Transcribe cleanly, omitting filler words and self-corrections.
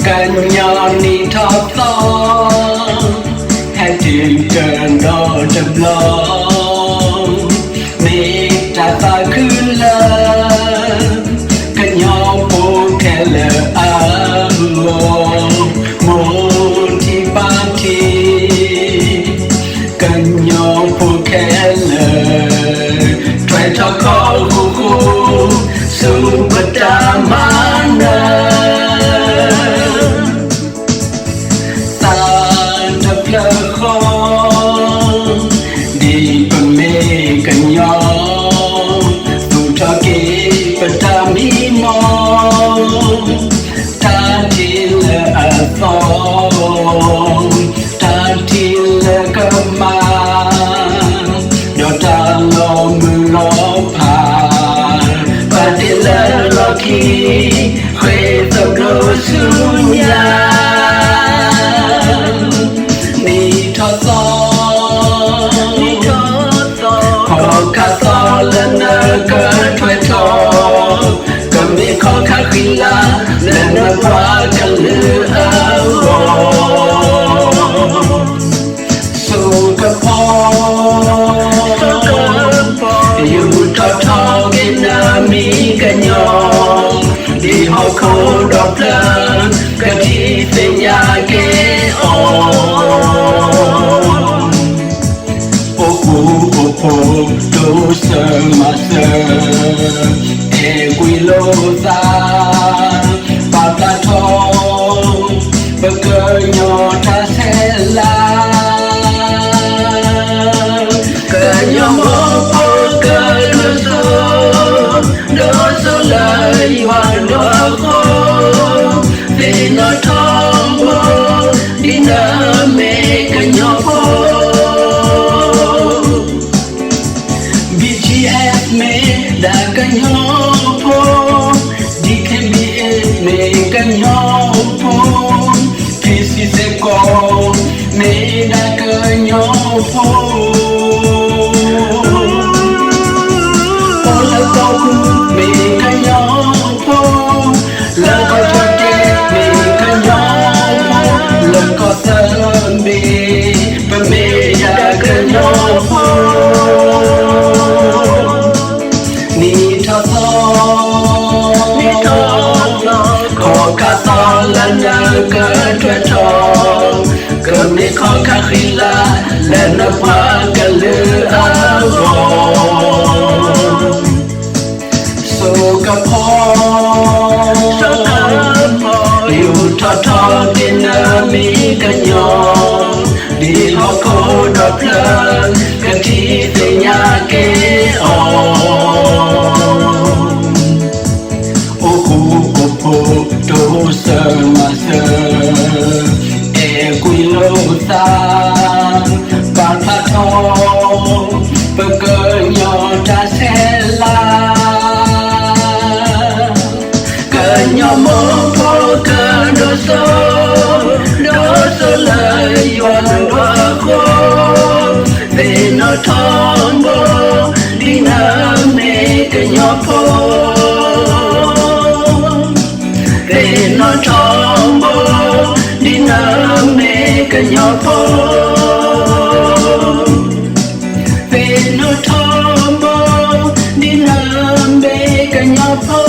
กันยอนนี่ทอบซ้อนแค่จึงเกินรอจะบลองมีจะตาขึ้นเลยกันยอมปูแค่เลออาโมโมที่บ้านทีกันยอมปูแค่เลยใครทอคอคู่สู้ประจามานากันยอมดูทอกีประจามีมองทานที่เลอฟองทานที่เลก็มาดอตาลมมือลบผ่านปาที่เลรอคีเคยตกโลสุญญานี่ทอซอข้าตอและเนกะถวยทองก็มีขอข้าขิลาและนว่ากันลือเอาสู้กับพ่ออยู่ทอทอกินมีกันยองดีหอโคดอกเพลิงกะทิเป็นยาเกอse mase equilosa patato bekenyo tasela kenyo mopo keluso doso lai wanoko dino tombo diname kenyo po me da canyo po di che me canyo po kisi se ko me da canyo po la ko me canyo po la ko chote me canyo po la ko sambe pa me da canyo poขอข้าตอนและเนกะถวยทองก็มีขอข้าขิลาและนภากันลืออาวสู้กับพ่ออยู่ทอทอดินมีกันยองดีหอโคดอกเพลิงกะทิเป็นยาเกอse mase equilosa patato bekenyo tasela kenyo mopo kedoso doso lai wanwako veno tombo diname kenyo po no tombo diname kanyopo no tombo diname kanyopo